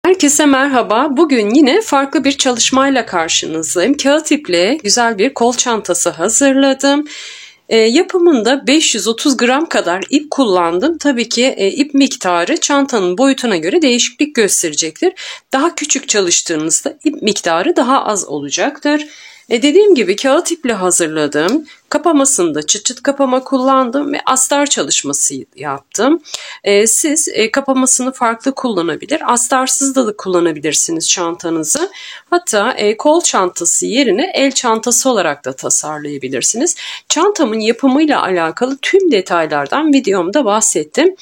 Herkese merhaba. Bugün yine farklı bir çalışmayla karşınızdayım. Kağıt iple güzel bir kol çantası hazırladım. Yapımında 530 gram kadar ip kullandım. Tabii ki ip miktarı çantanın boyutuna göre değişiklik gösterecektir. Daha küçük çalıştığınızda ip miktarı daha az olacaktır. Dediğim gibi kağıt iple hazırladım. Kapamasında çıt çıt kapama kullandım ve astar çalışması yaptım. Siz kapamasını farklı kullanabilir, astarsız da kullanabilirsiniz çantanızı. Hatta kol çantası yerine el çantası olarak da tasarlayabilirsiniz. Çantamın yapımıyla alakalı tüm detaylardan videomda bahsettim.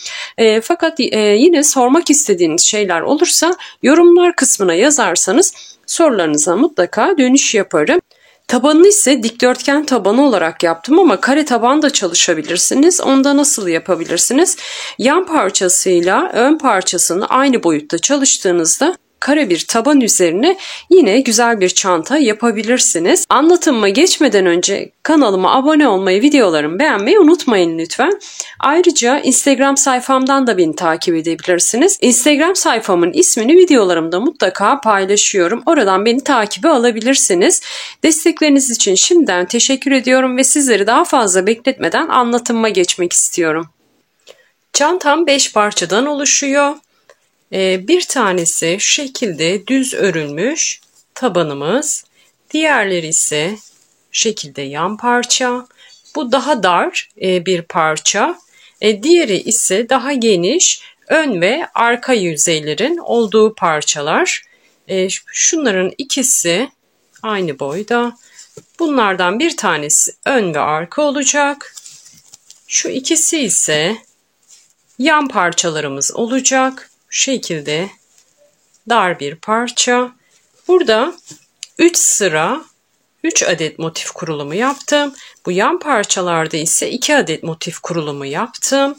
Fakat yine sormak istediğiniz şeyler olursa yorumlar kısmına yazarsanız sorularınıza mutlaka dönüş yaparım. Tabanını ise dikdörtgen tabanı olarak yaptım ama kare taban da çalışabilirsiniz. Onda nasıl yapabilirsiniz? Yan parçasıyla ön parçasını aynı boyutta çalıştığınızda kare bir taban üzerine yine güzel bir çanta yapabilirsiniz. Anlatımıma geçmeden önce kanalıma abone olmayı, videolarımı beğenmeyi unutmayın lütfen. Ayrıca Instagram sayfamdan da beni takip edebilirsiniz. Instagram sayfamın ismini videolarımda mutlaka paylaşıyorum. Oradan beni takibe alabilirsiniz. Destekleriniz için şimdiden teşekkür ediyorum ve sizleri daha fazla bekletmeden anlatımıma geçmek istiyorum. Çantam 5 parçadan oluşuyor. Bir tanesi şu şekilde düz örülmüş tabanımız. Diğerleri ise şu şekilde yan parça. Bu daha dar bir parça. Diğeri ise daha geniş ön ve arka yüzeylerin olduğu parçalar. Şunların ikisi aynı boyda. Bunlardan bir tanesi ön ve arka olacak. Şu ikisi ise yan parçalarımız olacak. Şu şekilde dar bir parça. Burada 3 sıra 3 adet motif kurulumu yaptım. Bu yan parçalarda ise 2 adet motif kurulumu yaptım.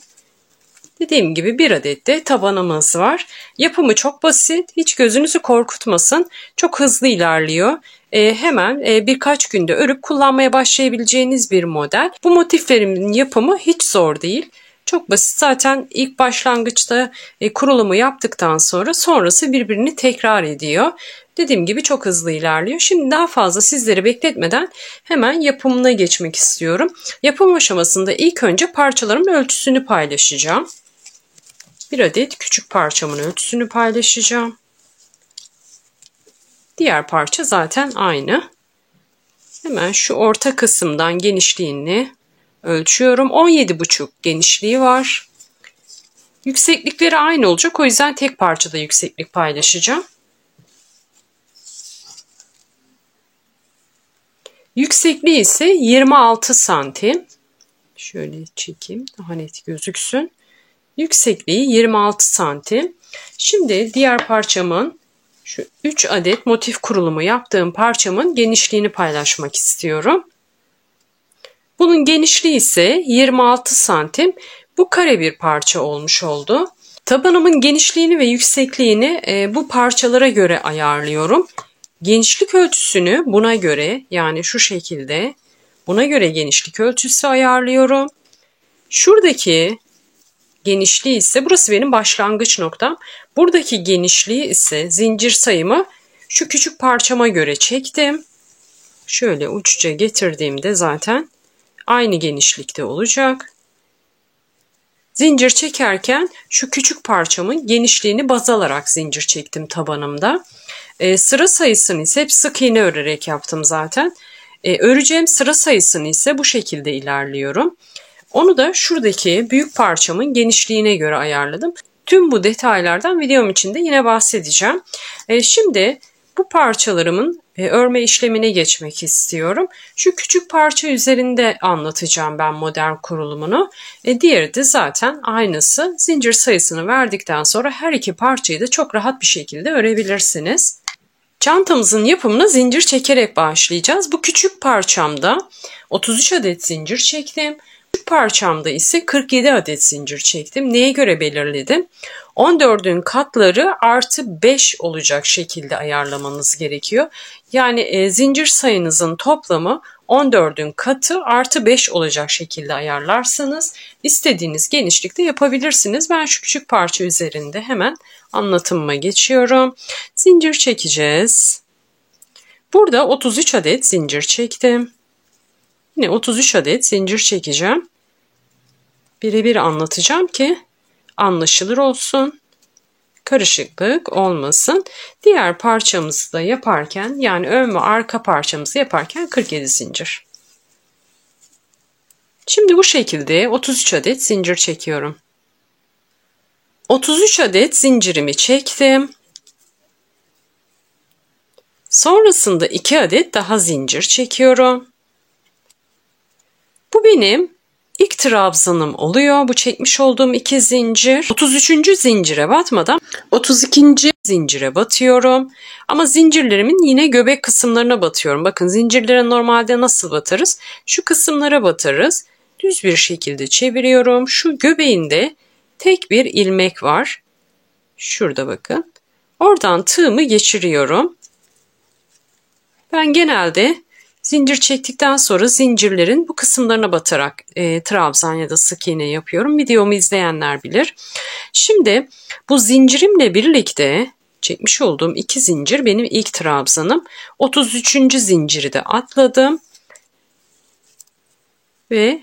Dediğim gibi 1 adet de tabanımız var. Yapımı çok basit. Hiç gözünüzü korkutmasın. Çok hızlı ilerliyor. Hemen birkaç günde örüp kullanmaya başlayabileceğiniz bir model. Bu motiflerimin yapımı hiç zor değil. Çok basit. Zaten ilk başlangıçta kurulumu yaptıktan sonra sonrası birbirini tekrar ediyor. Dediğim gibi çok hızlı ilerliyor. Şimdi daha fazla sizleri bekletmeden hemen yapımına geçmek istiyorum. Yapım aşamasında ilk önce parçalarımın ölçüsünü paylaşacağım. Bir adet küçük parçamın ölçüsünü paylaşacağım. Diğer parça zaten aynı. Hemen şu orta kısımdan genişliğini ölçüyorum. 17,5 genişliği var. Yükseklikleri aynı olacak. O yüzden tek parçada yükseklik paylaşacağım. Yüksekliği ise 26 santim. Şöyle çekeyim daha net gözüksün. Yüksekliği 26 santim. Şimdi diğer parçamın şu 3 adet motif kurulumu yaptığım parçamın genişliğini paylaşmak istiyorum. Bunun genişliği ise 26 santim. Bu kare bir parça olmuş oldu. Tabanımın genişliğini ve yüksekliğini bu parçalara göre ayarlıyorum. Genişlik ölçüsünü buna göre, yani şu şekilde buna göre genişlik ölçüsü ayarlıyorum. Şuradaki genişliği ise burası benim başlangıç noktam. Buradaki genişliği ise zincir sayımı şu küçük parçama göre çektim. Şöyle uçça getirdiğimde zaten aynı genişlikte olacak. Zincir çekerken şu küçük parçamın genişliğini baz alarak zincir çektim tabanımda. Sıra sayısını ise hep sık iğne örerek yaptım zaten. Öreceğim sıra sayısını ise bu şekilde ilerliyorum. Onu da şuradaki büyük parçamın genişliğine göre ayarladım. Tüm bu detaylardan videom içinde yine bahsedeceğim. Şimdi bu parçalarımın örme işlemine geçmek istiyorum. Şu küçük parça üzerinde anlatacağım ben model kurulumunu. Diğeri de zaten aynısı. Zincir sayısını verdikten sonra her iki parçayı da çok rahat bir şekilde örebilirsiniz. Çantamızın yapımına zincir çekerek başlayacağız. Bu küçük parçamda 33 adet zincir çektim. küçük parçamda ise 47 adet zincir çektim. Neye göre belirledim? 14'ün katları artı 5 olacak şekilde ayarlamanız gerekiyor. Yani zincir sayınızın toplamı 14'ün katı artı 5 olacak şekilde ayarlarsanız istediğiniz genişlikte yapabilirsiniz. Ben şu küçük parça üzerinde hemen anlatımıma geçiyorum. Zincir çekeceğiz. Burada 33 adet zincir çektim. Yine 33 adet zincir çekeceğim. Birebir anlatacağım ki anlaşılır olsun. Karışıklık olmasın. Diğer parçamızı da yaparken, yani ön ve arka parçamızı yaparken 47 zincir. Şimdi bu şekilde 33 adet zincir çekiyorum. 33 adet zincirimi çektim. Sonrasında 2 adet daha zincir çekiyorum. Bu benim ilk trabzanım oluyor. Bu çekmiş olduğum 2 zincir. 33. zincire batmadan 32. zincire batıyorum. Ama zincirlerimin yine göbek kısımlarına batıyorum. Bakın zincirlere normalde nasıl batarız? Şu kısımlara batarız. Düz bir şekilde çeviriyorum. Şu göbeğinde tek bir ilmek var. Şurada bakın. Oradan tığımı geçiriyorum. Ben genelde zincir çektikten sonra zincirlerin bu kısımlarına batarak trabzan ya da sık iğne yapıyorum. Videomu izleyenler bilir. Şimdi bu zincirimle birlikte çekmiş olduğum 2 zincir benim ilk trabzanım. 33. zinciri de atladım. Ve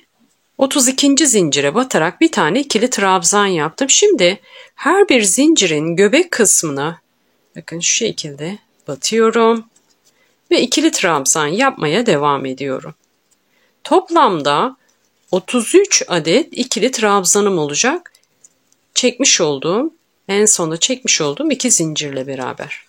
32. zincire batarak bir tane ikili trabzan yaptım. Şimdi her bir zincirin göbek kısmına bakın şu şekilde batıyorum. Ve ikili trabzan yapmaya devam ediyorum. Toplamda 33 adet ikili trabzanım olacak. En sonda çekmiş olduğum 2 zincirle beraber.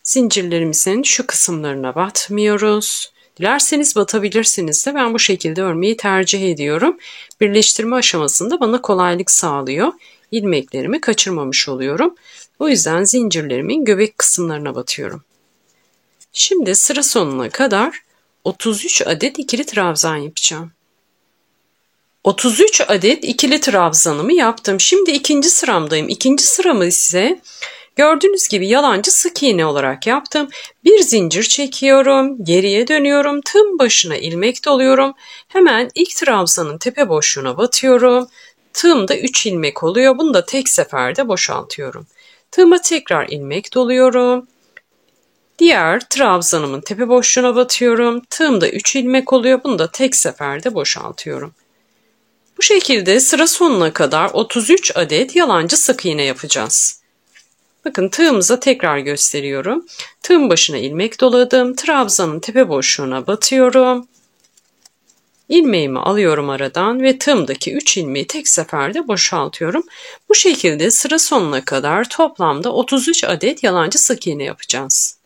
Zincirlerimizin şu kısımlarına batmıyoruz. Dilerseniz batabilirsiniz de, ben bu şekilde örmeyi tercih ediyorum. Birleştirme aşamasında bana kolaylık sağlıyor. İlmeklerimi kaçırmamış oluyorum. O yüzden zincirlerimin göbek kısımlarına batıyorum. Şimdi sıra sonuna kadar 33 adet ikili trabzan yapacağım. 33 adet ikili trabzanımı yaptım. Şimdi ikinci sıramdayım. İkinci sıramı ise gördüğünüz gibi yalancı sık iğne olarak yaptım. Bir zincir çekiyorum, geriye dönüyorum, tığım başına ilmek doluyorum. Hemen ilk trabzanın tepe boşluğuna batıyorum. Tığımda 3 ilmek oluyor. Bunu da tek seferde boşaltıyorum. Tığıma tekrar ilmek doluyorum. Diğer trabzanımın tepe boşluğuna batıyorum. Tığımda 3 ilmek oluyor. Bunu da tek seferde boşaltıyorum. Bu şekilde sıra sonuna kadar 33 adet yalancı sık iğne yapacağız. Bakın tığımıza tekrar gösteriyorum. Tığım başına ilmek doladım. Trabzanın tepe boşluğuna batıyorum. İlmeğimi alıyorum aradan ve tığımdaki 3 ilmeği tek seferde boşaltıyorum. Bu şekilde sıra sonuna kadar toplamda 33 adet yalancı sık iğne yapacağız.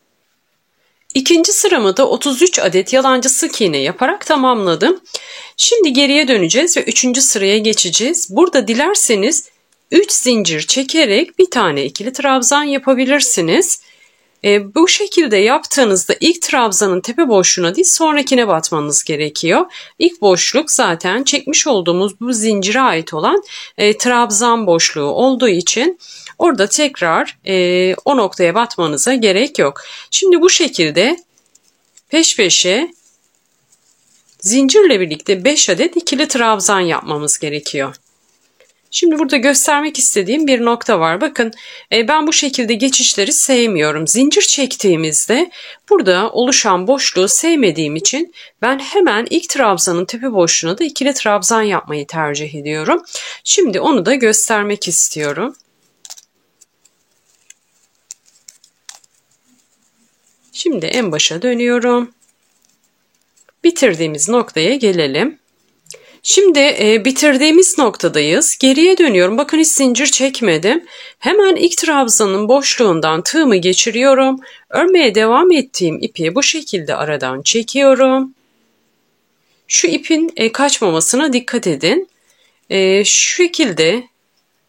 İkinci sıramı da 33 adet yalancı sık iğne yaparak tamamladım. Şimdi geriye döneceğiz ve 3. sıraya geçeceğiz. Burada dilerseniz 3 zincir çekerek bir tane ikili trabzan yapabilirsiniz. Bu şekilde yaptığınızda ilk trabzanın tepe boşluğuna değil sonrakine batmanız gerekiyor. İlk boşluk zaten çekmiş olduğumuz bu zincire ait olan trabzan boşluğu olduğu için orada tekrar o noktaya batmanıza gerek yok. Şimdi bu şekilde peş peşe zincirle birlikte 5 adet ikili trabzan yapmamız gerekiyor. Şimdi burada göstermek istediğim bir nokta var. Bakın ben bu şekilde geçişleri sevmiyorum. Zincir çektiğimizde burada oluşan boşluğu sevmediğim için ben hemen ilk trabzanın tepe boşluğuna da ikili trabzan yapmayı tercih ediyorum. Şimdi onu da göstermek istiyorum. Şimdi en başa dönüyorum. Bitirdiğimiz noktaya gelelim. Şimdi bitirdiğimiz noktadayız. Geriye dönüyorum. Bakın hiç zincir çekmedim. Hemen ilk trabzanın boşluğundan tığımı geçiriyorum. Örmeye devam ettiğim ipi bu şekilde aradan çekiyorum. Şu ipin kaçmamasına dikkat edin. Şu şekilde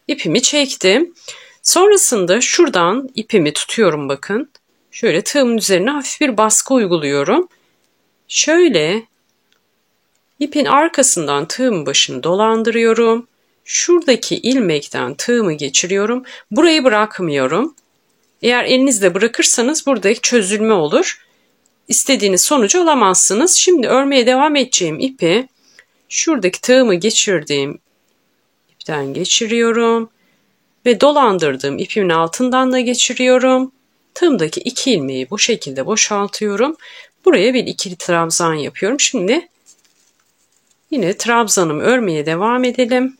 ipimi çektim. Sonrasında şuradan ipimi tutuyorum bakın. Şöyle tığımın üzerine hafif bir baskı uyguluyorum. Şöyle İpin arkasından tığın başını dolandırıyorum. Şuradaki ilmekten tığımı geçiriyorum. Burayı bırakmıyorum. Eğer elinizle bırakırsanız buradaki çözülme olur. İstediğiniz sonucu alamazsınız. Şimdi örmeye devam edeceğim ipi şuradaki tığımı geçirdiğim ipten geçiriyorum ve dolandırdığım ipimin altından da geçiriyorum. Tığımdaki 2 ilmeği bu şekilde boşaltıyorum. Buraya bir ikili trabzan yapıyorum. Şimdi yine trabzanımı örmeye devam edelim.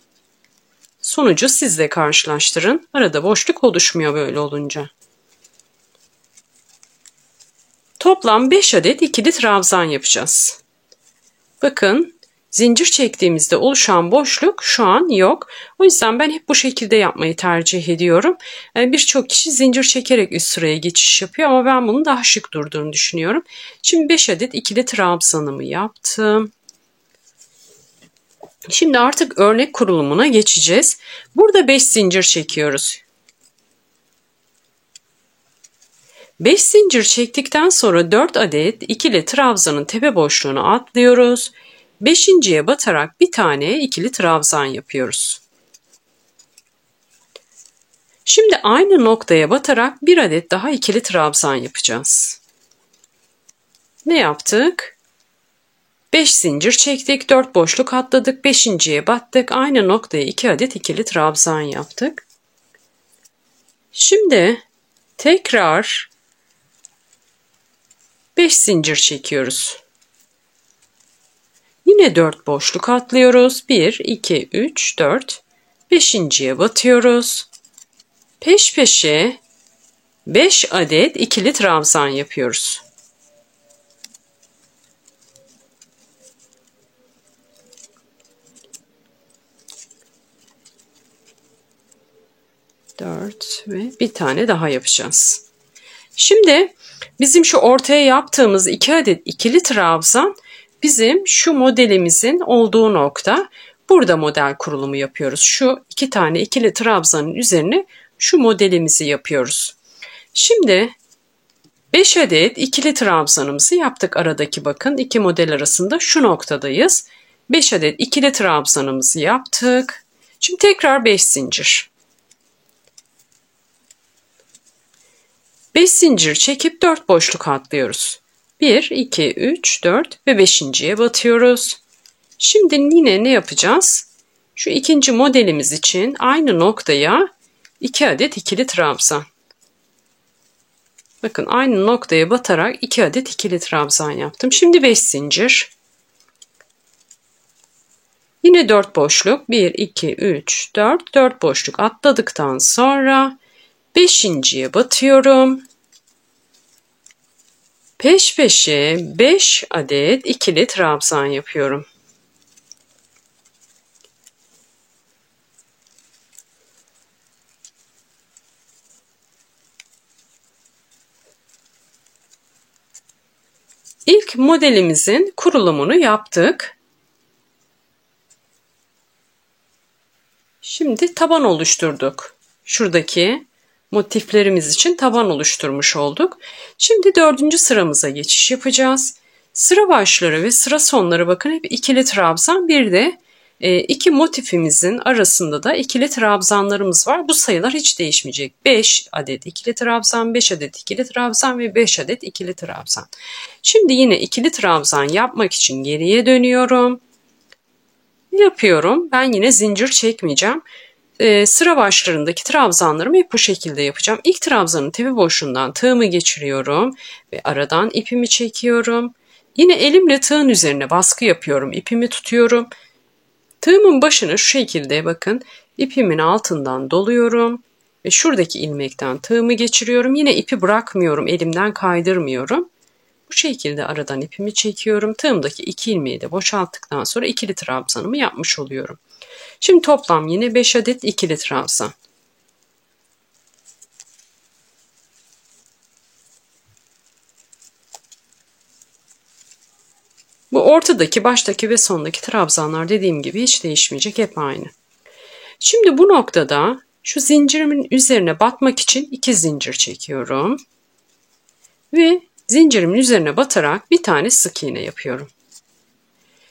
Sonucu siz de karşılaştırın. Arada boşluk oluşmuyor böyle olunca. Toplam 5 adet ikili trabzan yapacağız. Bakın zincir çektiğimizde oluşan boşluk şu an yok. O yüzden ben hep bu şekilde yapmayı tercih ediyorum. Birçok kişi zincir çekerek üst sıraya geçiş yapıyor ama ben bunun daha şık durduğunu düşünüyorum. Şimdi 5 adet ikili trabzanımı yaptım. Şimdi artık örnek kurulumuna geçeceğiz. Burada 5 zincir çekiyoruz. 5 zincir çektikten sonra 4 adet ikili trabzanın tepe boşluğunu atlıyoruz. 5.'ye batarak bir tane ikili trabzan yapıyoruz. Şimdi aynı noktaya batarak bir adet daha ikili trabzan yapacağız. Ne yaptık? 5 zincir çektik, 4 boşluk atladık, 5.'ye battık. Aynı noktaya 2 adet ikili trabzan yaptık. Şimdi tekrar 5 zincir çekiyoruz. Yine 4 boşluk atlıyoruz. 1, 2, 3, 4. 5.'ye batıyoruz. Peş peşe 5 adet ikili trabzan yapıyoruz. Dört ve bir tane daha yapacağız. Şimdi bizim şu ortaya yaptığımız 2 adet ikili trabzan bizim şu modelimizin olduğu nokta. Burada model kurulumu yapıyoruz. Şu 2 tane ikili trabzanın üzerine şu modelimizi yapıyoruz. Şimdi 5 adet ikili trabzanımızı yaptık aradaki bakın. 2 model arasında şu noktadayız. 5 adet ikili trabzanımızı yaptık. Şimdi tekrar 5 zincir. 5 zincir çekip 4 boşluk atlıyoruz. 1, 2, 3, 4 ve 5.'ye batıyoruz. Şimdi yine ne yapacağız? Şu ikinci modelimiz için aynı noktaya 2 adet ikili trabzan. Bakın aynı noktaya batarak 2 adet ikili trabzan yaptım. Şimdi 5 zincir. Yine 4 boşluk. 1, 2, 3, 4. 4 boşluk atladıktan sonra 5.'ye batıyorum. Peş peşe 5 adet ikili trabzan yapıyorum. İlk modelimizin kurulumunu yaptık. Şimdi taban oluşturduk. Şuradaki motiflerimiz için taban oluşturmuş olduk. Şimdi 4. sıramıza geçiş yapacağız. Sıra başları ve sıra sonları bakın hep ikili trabzan. Bir de iki motifimizin arasında da ikili trabzanlarımız var. Bu sayılar hiç değişmeyecek. 5 adet ikili trabzan, 5 adet ikili trabzan ve 5 adet ikili trabzan. Şimdi yine ikili trabzan yapmak için geriye dönüyorum. Yapıyorum. Ben yine zincir çekmeyeceğim. Sıra başlarındaki trabzanlarımı hep bu şekilde yapacağım. İlk trabzanın tepe boşluğundan tığımı geçiriyorum ve aradan ipimi çekiyorum. Yine elimle tığın üzerine baskı yapıyorum. İpimi tutuyorum. Tığımın başını şu şekilde bakın ipimin altından doluyorum ve şuradaki ilmekten tığımı geçiriyorum. Yine ipi bırakmıyorum, elimden kaydırmıyorum. Bu şekilde aradan ipimi çekiyorum. Tığımdaki 2 ilmeği de boşalttıktan sonra ikili trabzanımı yapmış oluyorum. Şimdi toplam yine 5 adet ikili trabzan. Bu ortadaki, baştaki ve sondaki trabzanlar dediğim gibi hiç değişmeyecek, hep aynı. Şimdi bu noktada şu zincirimin üzerine batmak için 2 zincir çekiyorum. Ve zincirimin üzerine batarak bir tane sık iğne yapıyorum.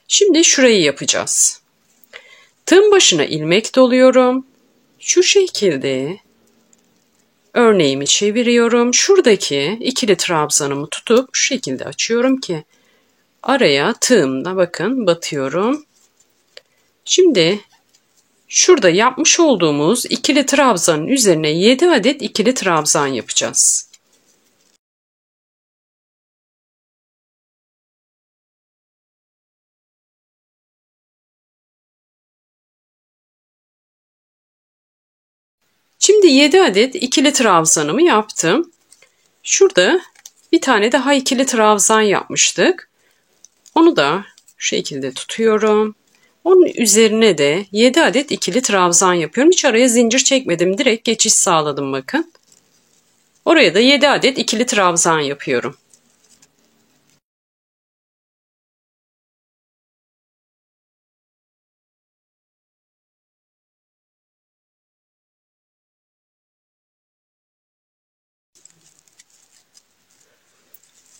Şimdi şurayı yapacağız. Tığın başına ilmek doluyorum. Şu şekilde örneğimi çeviriyorum. Şuradaki ikili trabzanımı tutup şu şekilde açıyorum ki araya tığımla bakın batıyorum. Şimdi şurada yapmış olduğumuz ikili trabzanın üzerine 7 adet ikili trabzan yapacağız. Şimdi 7 adet ikili trabzanımı yaptım. Şurada bir tane daha ikili trabzan yapmıştık. Onu da şu şekilde tutuyorum. Onun üzerine de 7 adet ikili trabzan yapıyorum. Hiç araya zincir çekmedim. Direkt geçiş sağladım bakın. Oraya da 7 adet ikili trabzan yapıyorum.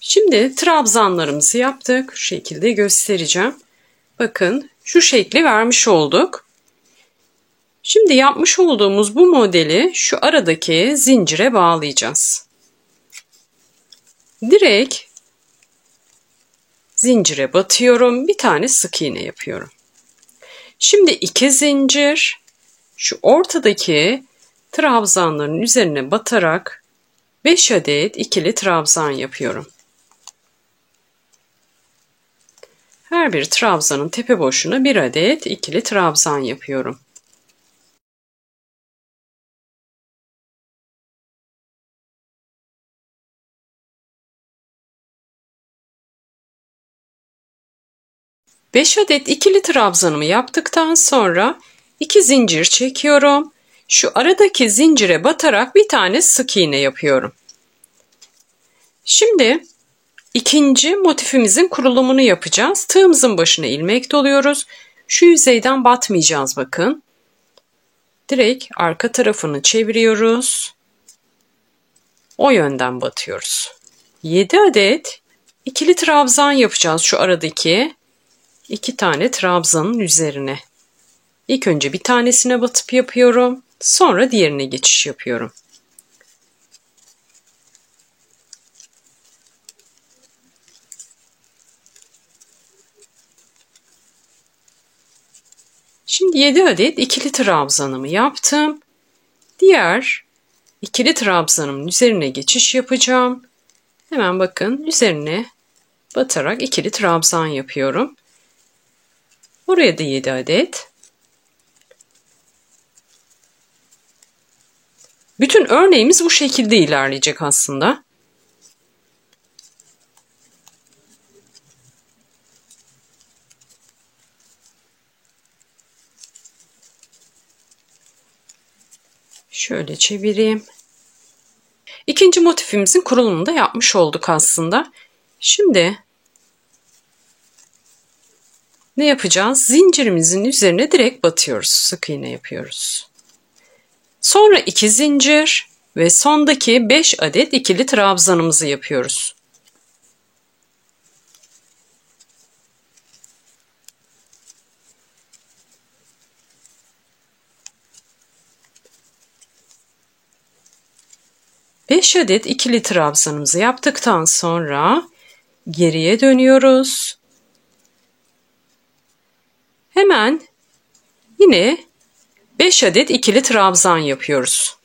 Şimdi trabzanlarımızı yaptık. Şu şekilde göstereceğim. Bakın şu şekli vermiş olduk. Şimdi yapmış olduğumuz bu modeli şu aradaki zincire bağlayacağız. Direkt zincire batıyorum. Bir tane sık iğne yapıyorum. Şimdi 2 zincir şu ortadaki trabzanların üzerine batarak 5 adet ikili trabzan yapıyorum. Her bir trabzanın tepe boşuna 1 adet ikili trabzan yapıyorum. Beş adet ikili trabzanımı yaptıktan sonra 2 zincir çekiyorum. Şu aradaki zincire batarak bir tane sık iğne yapıyorum. Şimdi ikinci motifimizin kurulumunu yapacağız. Tığımızın başına ilmek doluyoruz. Şu yüzeyden batmayacağız bakın. Direkt arka tarafını çeviriyoruz. O yönden batıyoruz. 7 adet ikili trabzan yapacağız şu aradaki 2 tane trabzanın üzerine. İlk önce bir tanesine batıp yapıyorum. Sonra diğerine geçiş yapıyorum. Şimdi 7 adet ikili trabzanımı yaptım. Diğer ikili trabzanımın üzerine geçiş yapacağım. Hemen bakın üzerine batarak ikili trabzan yapıyorum. Oraya da 7 adet. Bütün örneğimiz bu şekilde ilerleyecek aslında. Şöyle çevireyim. İkinci motifimizin kurulumunu da yapmış olduk aslında. Şimdi ne yapacağız? Zincirimizin üzerine direkt batıyoruz. Sık iğne yapıyoruz. Sonra 2 zincir ve sondaki 5 adet ikili trabzanımızı yapıyoruz. Beş adet ikili trabzanımızı yaptıktan sonra geriye dönüyoruz. Hemen yine 5 adet ikili trabzan yapıyoruz.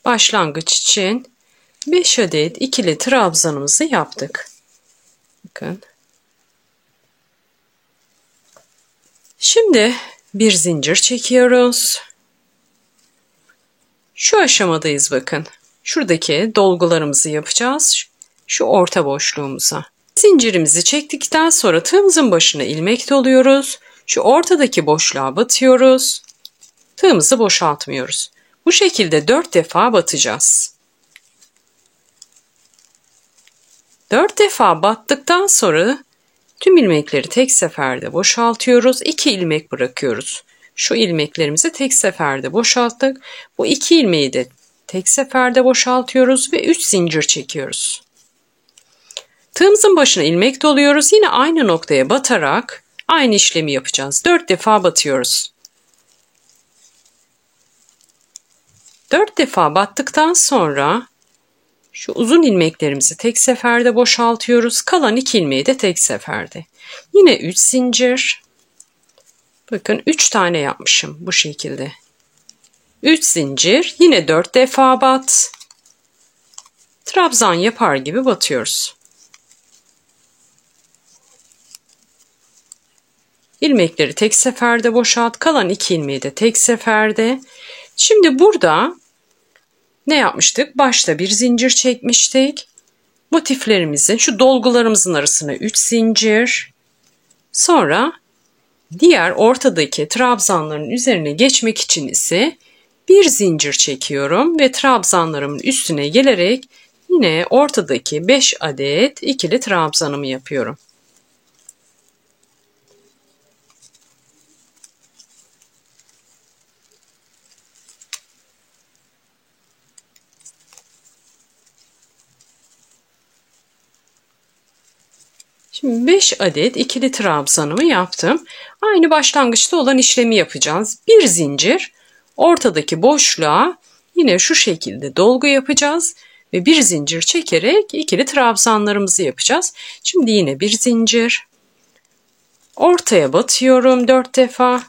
Başlangıç için 5 adet ikili trabzanımızı yaptık. Bakın. Şimdi bir zincir çekiyoruz. Şu aşamadayız bakın. Şuradaki dolgularımızı yapacağız. Şu orta boşluğumuza. Zincirimizi çektikten sonra tığımızın başına ilmek doluyoruz. Şu ortadaki boşluğa batıyoruz. Tığımızı boşaltmıyoruz. Bu şekilde 4 defa batacağız. 4 defa battıktan sonra tüm ilmekleri tek seferde boşaltıyoruz. 2 ilmek bırakıyoruz. şu ilmeklerimizi tek seferde boşalttık. Bu 2 ilmeği de tek seferde boşaltıyoruz ve 3 zincir çekiyoruz. Tığımızın başına ilmek doluyoruz. Yine aynı noktaya batarak aynı işlemi yapacağız. 4 defa batıyoruz. 4 defa battıktan sonra şu uzun ilmeklerimizi tek seferde boşaltıyoruz. Kalan 2 ilmeği de tek seferde. Yine 3 zincir. Bakın 3 tane yapmışım bu şekilde. 3 zincir, yine 4 defa bat. Trabzan yapar gibi batıyoruz. İlmekleri tek seferde boşalt. Kalan 2 ilmeği de tek seferde. Şimdi burada ne yapmıştık? Başta bir zincir çekmiştik. Motiflerimizin, şu dolgularımızın arasına 3 zincir. Sonra diğer ortadaki trabzanların üzerine geçmek için ise bir zincir çekiyorum ve trabzanlarımın üstüne gelerek yine ortadaki 5 adet ikili trabzanımı yapıyorum. Şimdi 5 adet ikili trabzanımı yaptım. Aynı başlangıçta olan işlemi yapacağız. Bir zincir, ortadaki boşluğa yine şu şekilde dolgu yapacağız ve bir zincir çekerek ikili trabzanlarımızı yapacağız. Şimdi yine bir zincir, ortaya batıyorum 4 defa.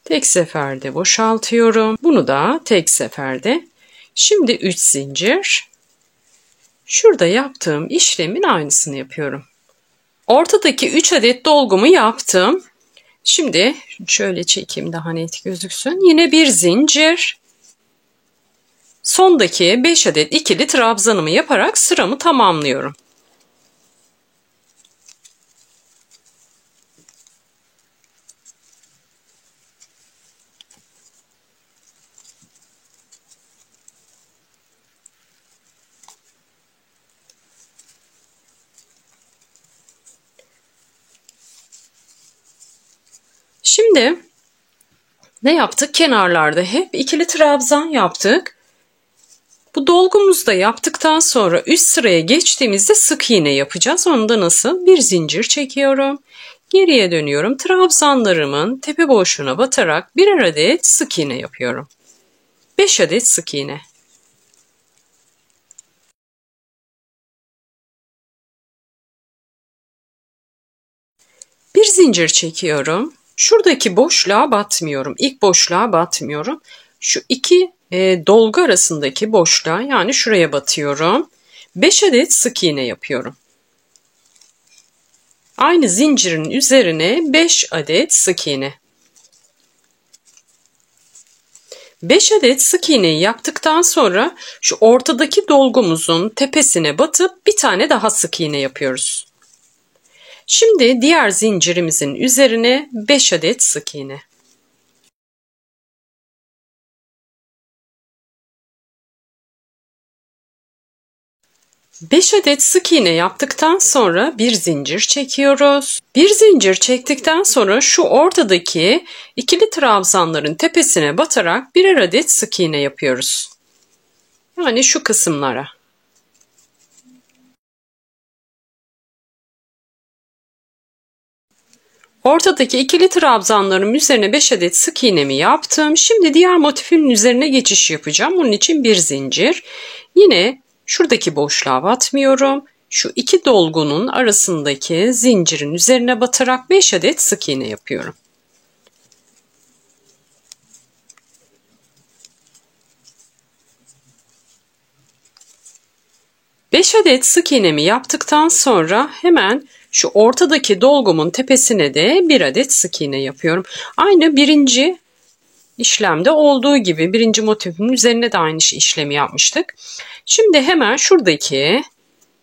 Tek seferde boşaltıyorum. Bunu da tek seferde. Şimdi 3 zincir. Şurada yaptığım işlemin aynısını yapıyorum. Ortadaki 3 adet dolgumu yaptım. Şimdi şöyle çekeyim daha net gözüksün. Yine bir zincir. Sondaki 5 adet ikili trabzanımı yaparak sıramı tamamlıyorum. Şimdi ne yaptık? Kenarlarda hep ikili trabzan yaptık. Bu dolgumuzu da yaptıktan sonra üst sıraya geçtiğimizde sık iğne yapacağız. Onu da nasıl? Bir zincir çekiyorum. Geriye dönüyorum. Trabzanlarımın tepe boşluğuna batarak birer adet sık iğne yapıyorum. 5 adet sık iğne. Bir zincir çekiyorum. Şuradaki boşluğa batmıyorum. İlk boşluğa batmıyorum. Şu iki dolgu arasındaki boşluğa, yani şuraya batıyorum. 5 adet sık iğne yapıyorum. Aynı zincirin üzerine 5 adet sık iğne. 5 adet sık iğneyi yaptıktan sonra şu ortadaki dolgumuzun tepesine batıp bir tane daha sık iğne yapıyoruz. Şimdi diğer zincirimizin üzerine 5 adet sık iğne. Beş adet sık iğne yaptıktan sonra bir zincir çekiyoruz. Bir zincir çektikten sonra şu ortadaki ikili trabzanların tepesine batarak birer adet sık iğne yapıyoruz. Yani şu kısımlara. Ortadaki ikili trabzanların üzerine 5 adet sık iğnemi yaptım. Şimdi diğer motifimin üzerine geçiş yapacağım. Bunun için bir zincir. Yine şuradaki boşluğa batmıyorum. Şu iki dolgunun arasındaki zincirin üzerine batarak 5 adet sık iğne yapıyorum. Beş adet sık iğnemi yaptıktan sonra hemen şu ortadaki dolgumun tepesine de bir adet sık iğne yapıyorum. Aynı birinci işlemde olduğu gibi birinci motifimin üzerine de aynı işlemi yapmıştık. Şimdi hemen şuradaki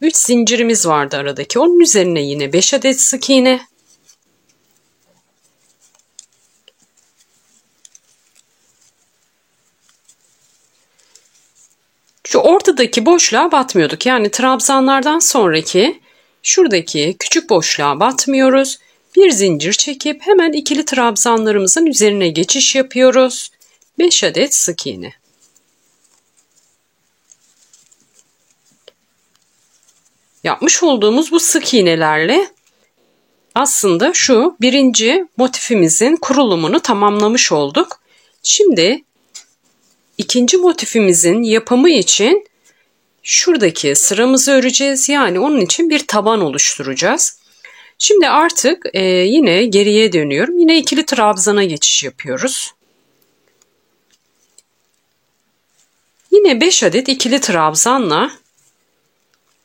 3 zincirimiz vardı aradaki. Onun üzerine yine 5 adet sık iğne. Şu ortadaki boşluğa batmıyorduk. Yani trabzanlardan sonraki şuradaki küçük boşluğa batmıyoruz. Bir zincir çekip hemen ikili trabzanlarımızın üzerine geçiş yapıyoruz. 5 adet sık iğne. Yapmış olduğumuz bu sık iğnelerle aslında şu birinci motifimizin kurulumunu tamamlamış olduk. Şimdi ikinci motifimizin yapımı için şuradaki sıramızı öreceğiz. Yani onun için bir taban oluşturacağız. Şimdi artık yine geriye dönüyorum. Yine ikili trabzana geçiş yapıyoruz. Yine 5 adet ikili trabzanla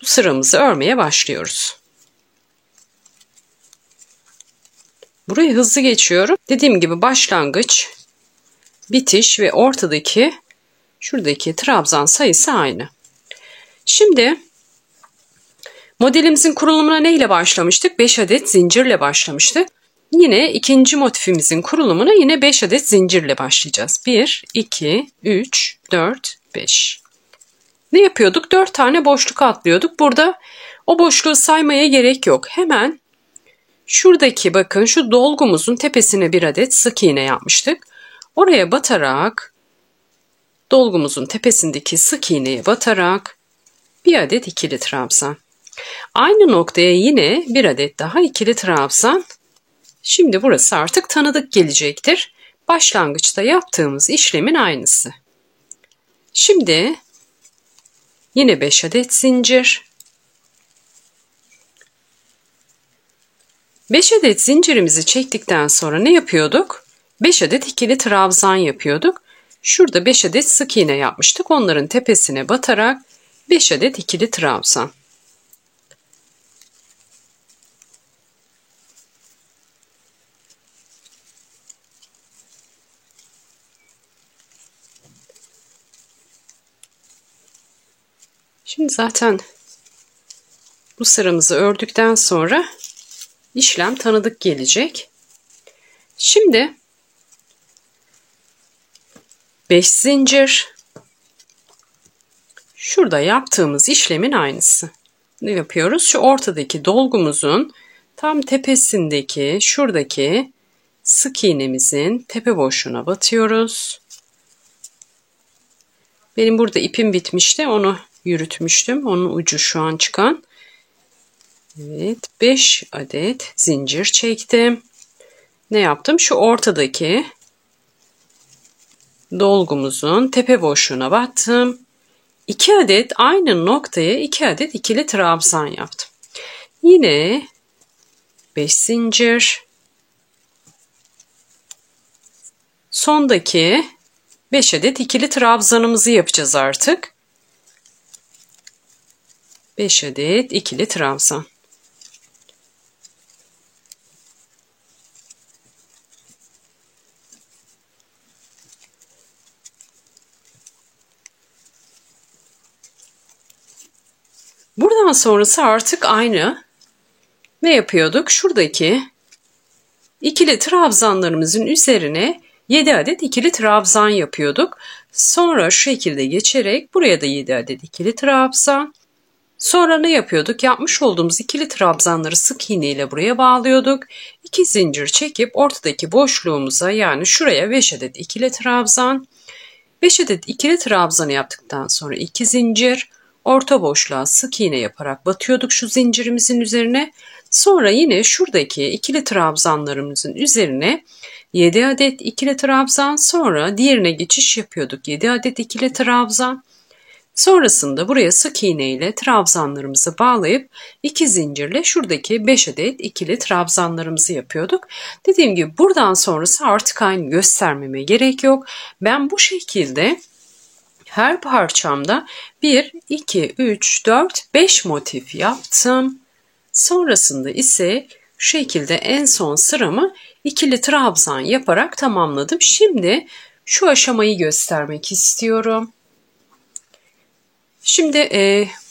bu sıramızı örmeye başlıyoruz. Burayı hızlı geçiyorum. Dediğim gibi başlangıç, bitiş ve ortadaki şuradaki trabzan sayısı aynı. Şimdi modelimizin kurulumuna neyle başlamıştık? 5 adet zincirle başlamıştık. Yine ikinci motifimizin kurulumuna yine 5 adet zincirle başlayacağız. 1, 2, 3, 4, 5. Ne yapıyorduk? 4 tane boşluk atlıyorduk. Burada o boşluğu saymaya gerek yok. Hemen şuradaki bakın şu dolgumuzun tepesine bir adet sık iğne yapmıştık. Oraya batarak dolgumuzun tepesindeki sık iğneye batarak bir adet ikili trabzan. Aynı noktaya yine bir adet daha ikili trabzan. Şimdi burası artık tanıdık gelecektir. Başlangıçta yaptığımız işlemin aynısı. Şimdi yine 5 adet zincir. 5 adet zincirimizi çektikten sonra ne yapıyorduk? 5 adet ikili trabzan yapıyorduk. Şurada 5 adet sık iğne yapmıştık. Onların tepesine batarak 5 adet ikili trabzan. Şimdi zaten bu sıramızı ördükten sonra işlem tanıdık gelecek. Şimdi 5 zincir. Şurada yaptığımız işlemin aynısı. Ne yapıyoruz? Şu ortadaki dolgumuzun tam tepesindeki şuradaki sık iğnemizin tepe boşluğuna batıyoruz. Benim burada ipim bitmişti. Onu yürütmüştüm. Onun ucu şu an çıkan. Evet, 5 adet zincir çektim. Ne yaptım? Şu ortadaki dolgumuzun tepe boşluğuna battım. 2 adet aynı noktaya 2 adet ikili trabzan yaptım. Yine 5 zincir. Sondaki 5 adet ikili trabzanımızı yapacağız artık. 5 adet ikili trabzan. Buradan sonrası artık aynı. Ne yapıyorduk? Şuradaki ikili trabzanlarımızın üzerine 7 adet ikili trabzan yapıyorduk. Sonra şu şekilde geçerek buraya da 7 adet ikili trabzan. Sonra ne yapıyorduk? Yapmış olduğumuz ikili trabzanları sık iğne ile buraya bağlıyorduk. 2 zincir çekip ortadaki boşluğumuza yani şuraya 5 adet ikili trabzan. 5 adet ikili trabzanı yaptıktan sonra 2 zincir. Orta boşluğa sık iğne yaparak batıyorduk şu zincirimizin üzerine. Sonra yine şuradaki ikili trabzanlarımızın üzerine 7 adet ikili trabzan, sonra diğerine geçiş yapıyorduk 7 adet ikili trabzan. Sonrasında buraya sık iğne ile trabzanlarımızı bağlayıp 2 zincirle şuradaki 5 adet ikili trabzanlarımızı yapıyorduk. Dediğim gibi buradan sonrası artık aynı, göstermeme gerek yok. Ben bu şekilde her parçamda 1, 2, 3, 4, 5 motif yaptım. Sonrasında ise şu şekilde en son sıramı ikili trabzan yaparak tamamladım. Şimdi şu aşamayı göstermek istiyorum. Şimdi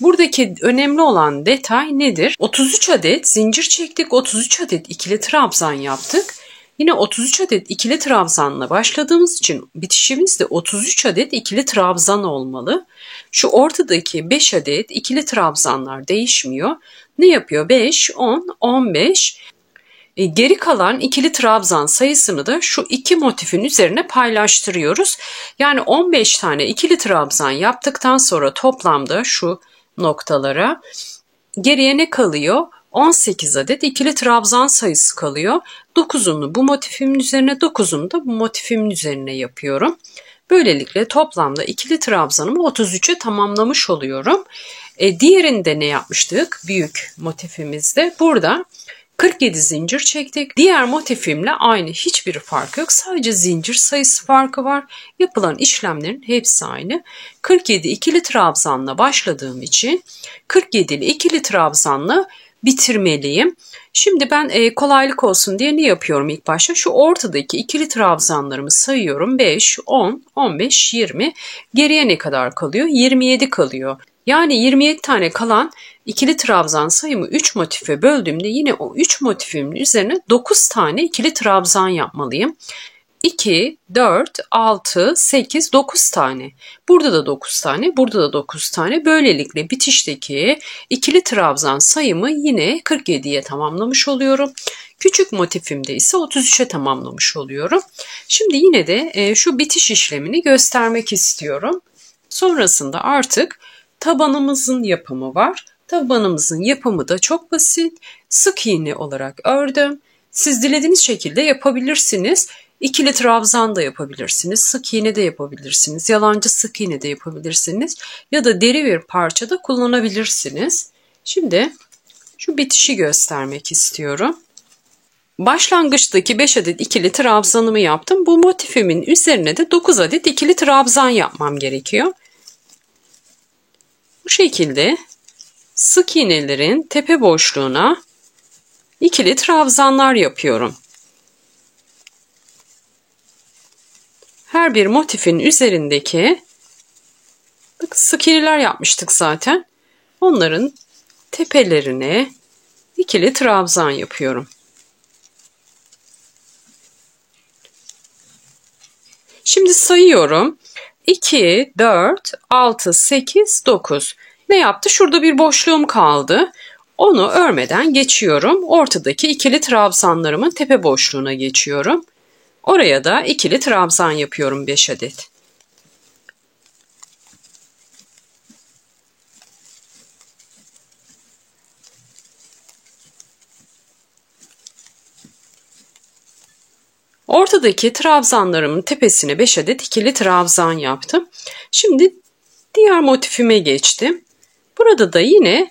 buradaki önemli olan detay nedir? 33 adet zincir çektik, 33 adet ikili trabzan yaptık. Yine 33 adet ikili trabzanla başladığımız için bitişimiz de 33 adet ikili trabzan olmalı. Şu ortadaki 5 adet ikili trabzanlar değişmiyor. Ne yapıyor? 5, 10, 15. Geri kalan ikili trabzan sayısını da şu iki motifin üzerine paylaştırıyoruz. Yani 15 tane ikili trabzan yaptıktan sonra toplamda şu noktalara geriye ne kalıyor? 18 adet ikili trabzan sayısı kalıyor. 9'unu bu motifimin üzerine, 9'unu da bu motifimin üzerine yapıyorum. Böylelikle toplamda ikili trabzanımı 33'e tamamlamış oluyorum. Diğerinde ne yapmıştık? Büyük motifimizde burada 47 zincir çektik. Diğer motifimle aynı, hiçbir fark yok. Sadece zincir sayısı farkı var. Yapılan işlemlerin hepsi aynı. 47 ikili trabzanla başladığım için 47'li ikili trabzanla bitirmeliyim. Şimdi ben kolaylık olsun diye ne yapıyorum ilk başta? Şu ortadaki ikili trabzanlarımı sayıyorum. 5, 10, 15, 20. Geriye ne kadar kalıyor? 27 kalıyor. Yani 27 tane kalan ikili trabzan sayımı 3 motife böldüğümde yine o 3 motifimin üzerine 9 tane ikili trabzan yapmalıyım. 2, 4, 6, 8, 9 tane. Burada da 9 tane, burada da 9 tane. Böylelikle bitişteki ikili trabzan sayımı yine 47'ye tamamlamış oluyorum. Küçük motifimde ise 33'e tamamlamış oluyorum. Şimdi yine de şu bitiş işlemini göstermek istiyorum. Sonrasında artık tabanımızın yapımı var. Tabanımızın yapımı da çok basit. Sık iğne olarak ördüm. Siz dilediğiniz şekilde yapabilirsiniz. İkili trabzan da yapabilirsiniz. Sık iğne de yapabilirsiniz. Yalancı sık iğne de yapabilirsiniz. Ya da deri bir parça da kullanabilirsiniz. Şimdi şu bitişi göstermek istiyorum. Başlangıçtaki 5 adet ikili trabzanımı yaptım. Bu motifimin üzerine de 9 adet ikili trabzan yapmam gerekiyor. Bu şekilde sık iğnelerin tepe boşluğuna ikili trabzanlar yapıyorum. Her bir motifin üzerindeki sık iğneler yapmıştık zaten. Onların tepelerine ikili trabzan yapıyorum. Şimdi sayıyorum. 2, 4, 6, 8, 9. Ne yaptı? Şurada bir boşluğum kaldı. Onu örmeden geçiyorum. Ortadaki ikili trabzanlarımın tepe boşluğuna geçiyorum. Oraya da ikili trabzan yapıyorum 5 adet. Ortadaki trabzanlarımın tepesine 5 adet ikili trabzan yaptım. Şimdi diğer motifime geçtim. Burada da yine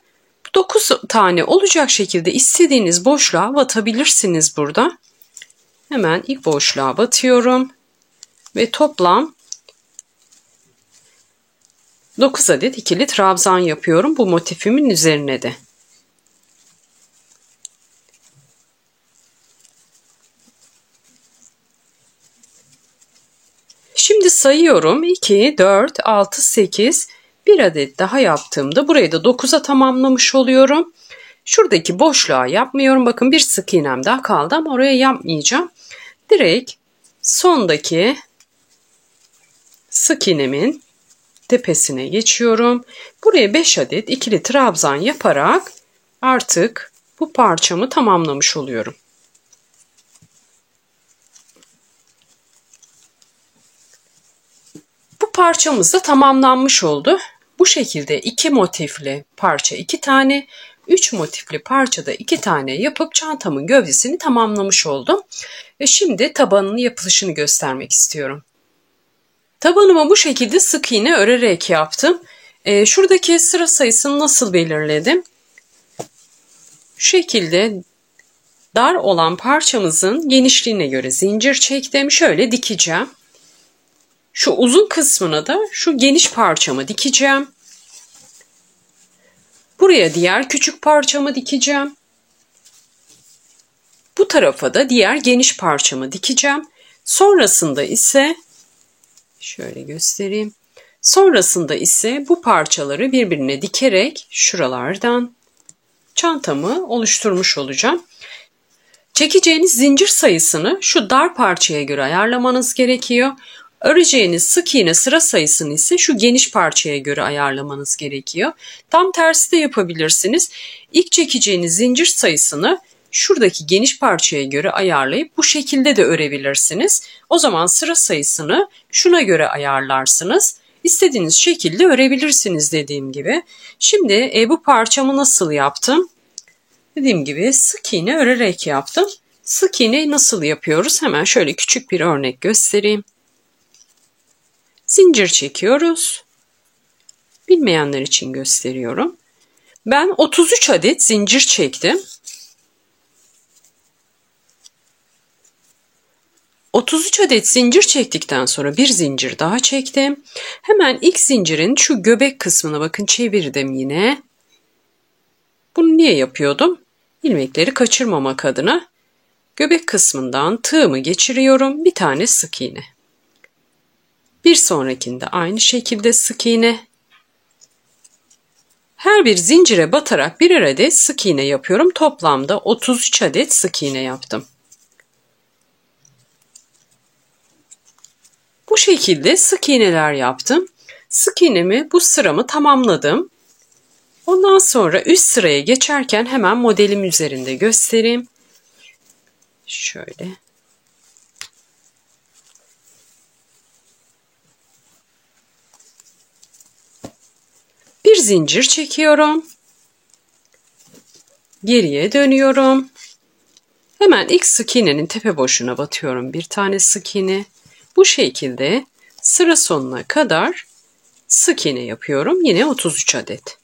9 tane olacak şekilde istediğiniz boşluğa batabilirsiniz burada. Hemen ilk boşluğa batıyorum ve toplam 9 adet ikili trabzan yapıyorum bu motifimin üzerine de. Şimdi sayıyorum. 2, 4, 6, 8. Bir adet daha yaptığımda burayı da 9'a tamamlamış oluyorum. Şuradaki boşluğa yapmıyorum. Bakın bir sık iğnem daha kaldı ama oraya yapmayacağım. Direkt sondaki sık iğnemin tepesine geçiyorum. Buraya 5 adet ikili trabzan yaparak artık bu parçamı tamamlamış oluyorum. Bu parçamız da tamamlanmış oldu. Bu şekilde 2 motifli parça 2 tane, 3 motifli parçada 2 tane yapıp çantamın gövdesini tamamlamış oldum. Ve şimdi tabanının yapılışını göstermek istiyorum. Tabanımı bu şekilde sık iğne örerek yaptım. Şuradaki sıra sayısını nasıl belirledim? Şu şekilde dar olan parçamızın genişliğine göre zincir çektim. Şöyle dikeceğim. Şu uzun kısmına da şu geniş parçamı dikeceğim. Buraya diğer küçük parçamı dikeceğim. Bu tarafa da diğer geniş parçamı dikeceğim. Sonrasında ise şöyle göstereyim. Sonrasında ise bu parçaları birbirine dikerek şuralardan çantamı oluşturmuş olacağım. Çekeceğiniz zincir sayısını şu dar parçaya göre ayarlamanız gerekiyor. Öreceğiniz sık iğne sıra sayısını ise şu geniş parçaya göre ayarlamanız gerekiyor. Tam tersi de yapabilirsiniz. İlk çekeceğiniz zincir sayısını şuradaki geniş parçaya göre ayarlayıp bu şekilde de örebilirsiniz. O zaman sıra sayısını şuna göre ayarlarsınız. İstediğiniz şekilde örebilirsiniz dediğim gibi. Şimdi bu parçamı nasıl yaptım? Dediğim gibi sık iğne örerek yaptım. Sık iğneyi nasıl yapıyoruz? Hemen şöyle küçük bir örnek göstereyim. Zincir çekiyoruz. Bilmeyenler için gösteriyorum. Ben 33 adet zincir çektim. 33 adet zincir çektikten sonra bir zincir daha çektim. Hemen ilk zincirin şu göbek kısmına bakın çevirdim yine. Bunu niye yapıyordum? İlmekleri kaçırmamak adına göbek kısmından tığımı geçiriyorum. Bir tane sık iğne. Bir sonrakinde aynı şekilde sık iğne. Her bir zincire batarak birer adet sık iğne yapıyorum. Toplamda 33 adet sık iğne yaptım. Bu şekilde sık iğneler yaptım. Sık iğnemi bu sıramı tamamladım. Ondan sonra üst sıraya geçerken hemen modelim üzerinde göstereyim. Şöyle. Bir zincir çekiyorum. Geriye dönüyorum. Hemen ilk sık iğnenin tepe boşluğuna batıyorum bir tane sık iğne. Bu şekilde sıra sonuna kadar sık iğne yapıyorum. Yine 33 adet.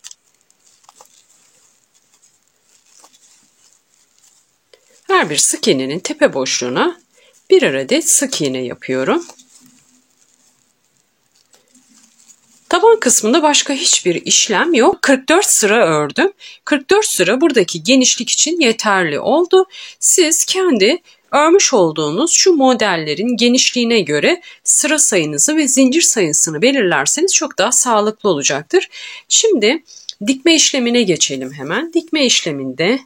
Her bir sık iğnenin tepe boşluğuna birer adet sık iğne yapıyorum. Taban kısmında başka hiçbir işlem yok. 44 sıra ördüm. 44 sıra buradaki genişlik için yeterli oldu. Siz kendi örmüş olduğunuz şu modellerin genişliğine göre sıra sayınızı ve zincir sayısını belirlerseniz çok daha sağlıklı olacaktır. Şimdi dikme işlemine geçelim hemen. Dikme işleminde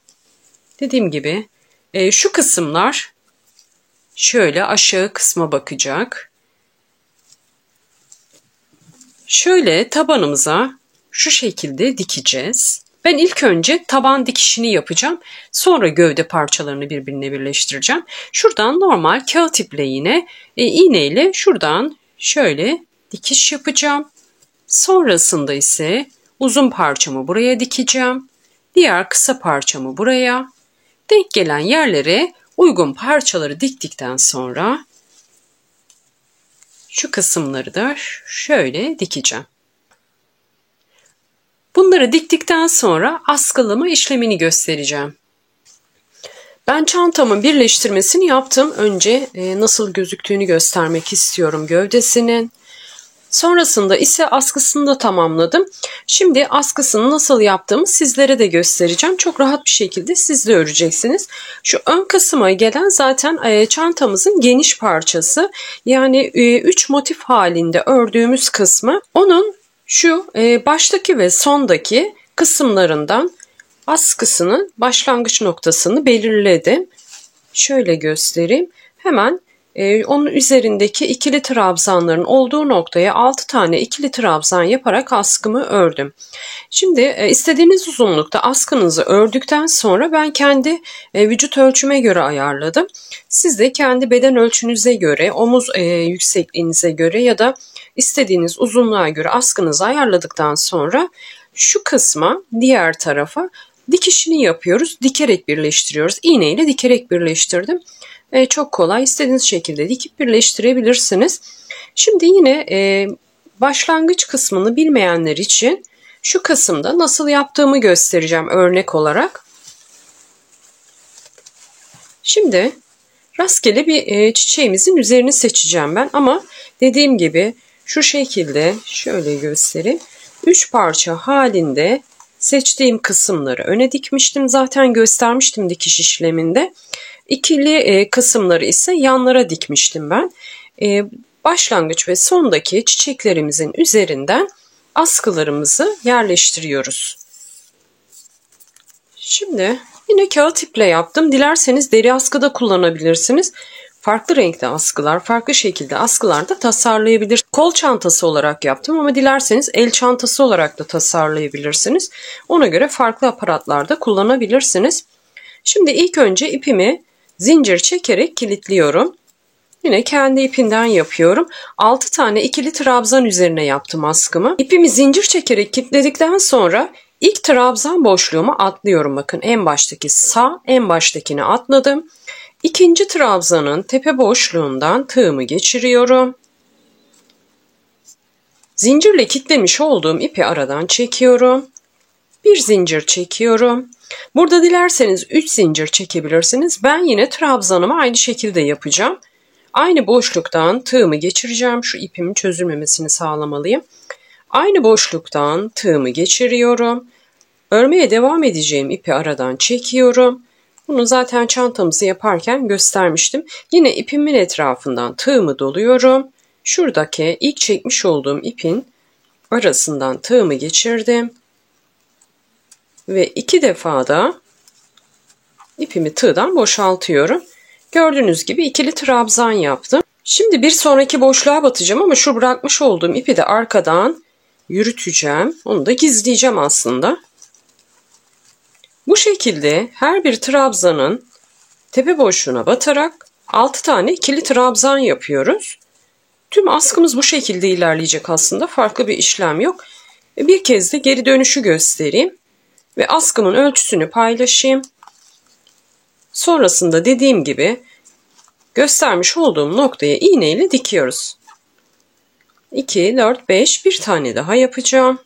dediğim gibi şu kısımlar şöyle aşağı kısma bakacak. Şöyle tabanımıza şu şekilde dikeceğiz. Ben ilk önce taban dikişini yapacağım. Sonra gövde parçalarını birbirine birleştireceğim. Şuradan normal kağıt iple yine iğneyle şuradan şöyle dikiş yapacağım. Sonrasında ise uzun parçamı buraya dikeceğim. Diğer kısa parçamı buraya. Denk gelen yerlere uygun parçaları diktikten sonra şu kısımları da şöyle dikeceğim. Bunları diktikten sonra askılama işlemini göstereceğim. Ben çantamın birleştirmesini yaptım. Önce nasıl gözüktüğünü göstermek istiyorum gövdesinin. Sonrasında ise askısını da tamamladım. Şimdi askısını nasıl yaptığımı sizlere de göstereceğim. Çok rahat bir şekilde siz de öreceksiniz. Şu ön kısma gelen zaten çantamızın geniş parçası. Yani 3 motif halinde ördüğümüz kısmı. Onun şu baştaki ve sondaki kısımlarından askısının başlangıç noktasını belirledim. Şöyle göstereyim. Hemen onun üzerindeki ikili trabzanların olduğu noktaya 6 tane ikili trabzan yaparak askımı ördüm. Şimdi istediğiniz uzunlukta askınızı ördükten sonra ben kendi vücut ölçüme göre ayarladım. Siz de kendi beden ölçünüze göre, omuz yüksekliğinize göre ya da istediğiniz uzunluğa göre askınızı ayarladıktan sonra şu kısma, diğer tarafa dikişini yapıyoruz. Dikerek birleştiriyoruz. İğneyle dikerek birleştirdim. Çok kolay. İstediğiniz şekilde dikip birleştirebilirsiniz. Şimdi yine başlangıç kısmını bilmeyenler için şu kısımda nasıl yaptığımı göstereceğim örnek olarak. Şimdi rastgele bir çiçeğimizin üzerini seçeceğim ben ama dediğim gibi şu şekilde şöyle göstereyim. 3 parça halinde seçtiğim kısımları öne dikmiştim. Zaten göstermiştim dikiş işleminde. İkili kısımları ise yanlara dikmiştim ben. Başlangıç ve sondaki çiçeklerimizin üzerinden askılarımızı yerleştiriyoruz. Şimdi Yine kağıt iple yaptım. Dilerseniz deri askı da kullanabilirsiniz. Farklı renkte askılar, farklı şekilde askılar da tasarlayabilir. Kol çantası olarak yaptım ama dilerseniz el çantası olarak da tasarlayabilirsiniz. Ona göre farklı aparatlarda kullanabilirsiniz. Şimdi ilk önce ipimi zincir çekerek kilitliyorum. Yine kendi ipimden yapıyorum. 6 tane ikili trabzan üzerine yaptım askımı. İpimi zincir çekerek kilitledikten sonra ilk trabzan boşluğumu atlıyorum. Bakın en baştaki en baştakini atladım. İkinci trabzanın tepe boşluğundan tığımı geçiriyorum. Zincirle kilitlemiş olduğum ipi aradan çekiyorum. Bir zincir çekiyorum. Burada dilerseniz 3 zincir çekebilirsiniz. Ben yine trabzanımı aynı şekilde yapacağım. Aynı boşluktan tığımı geçireceğim. Şu ipimin çözülmemesini sağlamalıyım. Aynı boşluktan tığımı geçiriyorum. Örmeye devam edeceğim ipi aradan çekiyorum. Bunu zaten çantamızı yaparken göstermiştim. Yine ipimin etrafından tığımı doluyorum. Şuradaki ilk çekmiş olduğum ipin arasından tığımı geçirdim. Ve 2 defa da ipimi tığdan boşaltıyorum. Gördüğünüz gibi ikili trabzan yaptım. Şimdi bir sonraki boşluğa batacağım ama şu bırakmış olduğum ipi de arkadan yürüteceğim. Onu da gizleyeceğim aslında. Bu şekilde her bir trabzanın tepe boşluğuna batarak 6 tane ikili trabzan yapıyoruz. Tüm askımız bu şekilde ilerleyecek aslında. Farklı bir işlem yok. Bir kez de geri dönüşü göstereyim. Ve askımın ölçüsünü paylaşayım. Sonrasında dediğim gibi göstermiş olduğum noktaya iğne ile dikiyoruz. 2, 4, 5 bir tane daha yapacağım.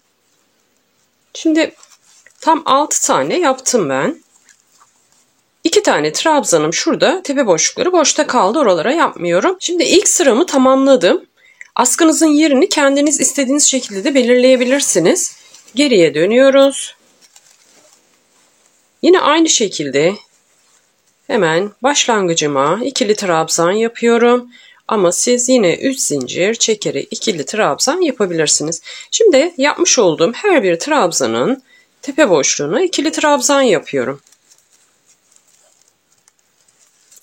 Şimdi tam 6 tane yaptım ben. 2 tane trabzanım şurada, tepe boşlukları boşta kaldı, oralara yapmıyorum. Şimdi ilk sıramı tamamladım. Askınızın yerini kendiniz istediğiniz şekilde de belirleyebilirsiniz. Geriye dönüyoruz. Yine aynı şekilde hemen başlangıcıma ikili trabzan yapıyorum. Ama siz yine 3 zincir çekerek ikili trabzan yapabilirsiniz. Şimdi yapmış olduğum her bir trabzanın tepe boşluğuna ikili trabzan yapıyorum.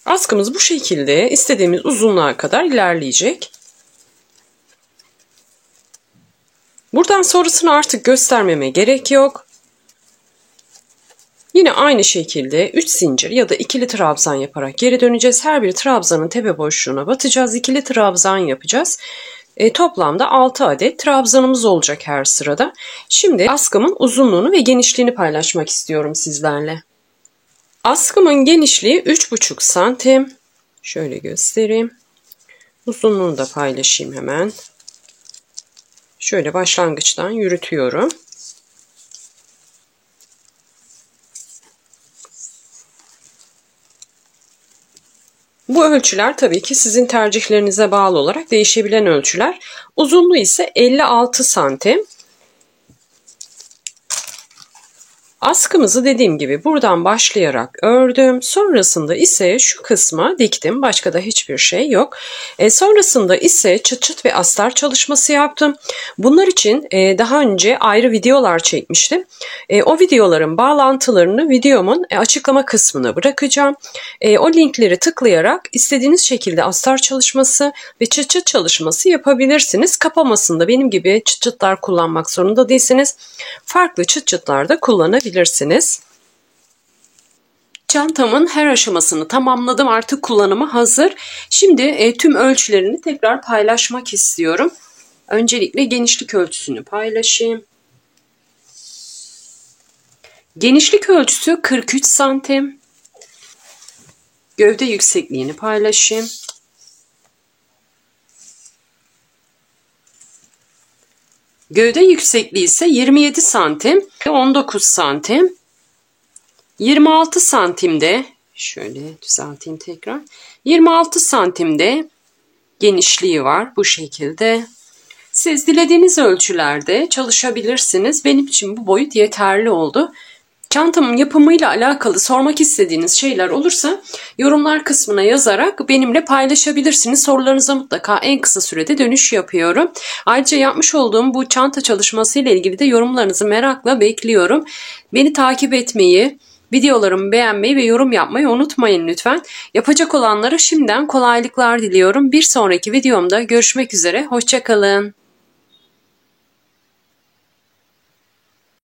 Askımız bu şekilde istediğimiz uzunluğa kadar ilerleyecek. Buradan sonrasını artık göstermeme gerek yok. Yine aynı şekilde 3 zincir ya da ikili trabzan yaparak geri döneceğiz. Her bir trabzanın tepe boşluğuna batacağız. İkili trabzan yapacağız. Toplamda 6 adet trabzanımız olacak her sırada. Şimdi askımın uzunluğunu ve genişliğini paylaşmak istiyorum sizlerle. Askımın genişliği 3,5 santim. Şöyle göstereyim. Uzunluğunu da paylaşayım hemen. Şöyle başlangıçtan yürütüyorum. Bu ölçüler tabii ki sizin tercihlerinize bağlı olarak değişebilen ölçüler. Uzunluğu ise 56 santim. Askımızı dediğim gibi buradan başlayarak ördüm. Sonrasında ise şu kısma diktim. Başka da hiçbir şey yok. Sonrasında ise çıt çıt ve astar çalışması yaptım. Bunlar için daha önce ayrı videolar çekmiştim. O videoların bağlantılarını videomun açıklama kısmına bırakacağım. O linkleri tıklayarak istediğiniz şekilde astar çalışması ve çıt çıt çalışması yapabilirsiniz. Kapamasında benim gibi çıt çıtlar kullanmak zorunda değilsiniz. Farklı çıt çıtlar da kullanabilirsiniz. Çantamın her aşamasını tamamladım. Artık kullanıma hazır. Şimdi tüm ölçülerini tekrar paylaşmak istiyorum. Öncelikle genişlik ölçüsünü paylaşayım. Genişlik ölçüsü 43 santim. Gövde yüksekliğini paylaşayım. Gövde yüksekliği ise 27 santim, 19 santim, 26 santimde, şöyle düzelteyim tekrar, 26 santimde genişliği var bu şekilde. Siz dilediğiniz ölçülerde çalışabilirsiniz. Benim için bu boyut yeterli oldu. Çantamın yapımıyla alakalı sormak istediğiniz şeyler olursa yorumlar kısmına yazarak benimle paylaşabilirsiniz. Sorularınıza mutlaka en kısa sürede dönüş yapıyorum. Ayrıca yapmış olduğum bu çanta çalışması ile ilgili de yorumlarınızı merakla bekliyorum. Beni takip etmeyi, Videolarımı beğenmeyi ve yorum yapmayı unutmayın lütfen. Yapacak olanlara şimdiden kolaylıklar diliyorum. Bir sonraki videomda görüşmek üzere. Hoşça kalın.